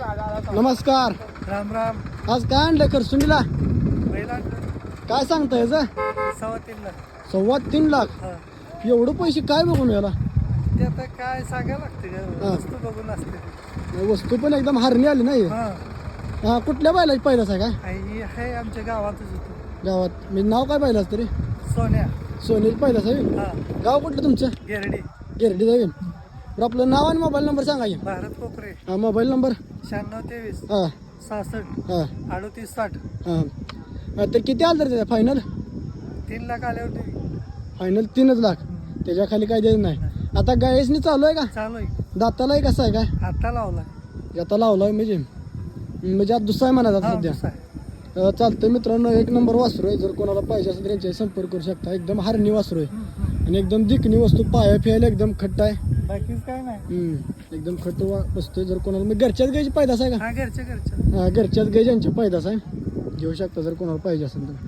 नमस्कार. राम राम. आज काय आणलंय करसुंडीला? पहिला काय सांगता याचं? 3.25 लाख. 3.25 लाख. हा. एवढं पैसे काय बघून याला? ते आता काय सांगायला लागते का? हा. वस्तू बघून असते. वस्तू पण एकदम हरणी आली नाही. हा. हा, कुठल्या बैलाची पैदास आहे काय ही आहे आमच्या गावातच होतो. गावात? मी नाव काय बैलाच तरी? सोन्या. सोनेची पैदास आहे. हा. गाव कुठलं तुमचं? गिरडी. गिरडी जाईल. बरं, आपलं नाव आणि मोबाईल नंबर सांगा की. भारत कोकरे. हा, मोबाईल नंबर. 9623 हा 66 हा 38 60. हा. तर किती आलं तर त्याच्या फायनल? 3 लाख आल्यावर देऊ. फायनल 3 लाख. त्याच्या खाली काय द्यायचं नाही. आता गायसनी चालू आहे का? चालू आहे. दातालाही कसं आहे काय? आता लावला. आता लावलाय म्हणजे आज दुसरा आहे म्हणा हा, सध्या. दुसरा आहे. चालतंय मित्रांनो, एक नंबर वासरू आहे. जर कोणाला पाहिजे असेल तर यांच्याशी संपर्क करू शकता. एकदम हरणी वासरू आहे आणि एकदम दिकणी वस्तू, पाया फियायला एकदम खट्ट आहे. बाकीच काय नाही. एकदम खट्ट बसतोय. जर कोणाला मी घरच्याच गायची पैदास आहे का? हा, घरच्या. हा, घरच्याच गाय ज्यांची पैदास आहे घेऊ शकता जर कोणाला पाहिजे असेल तर.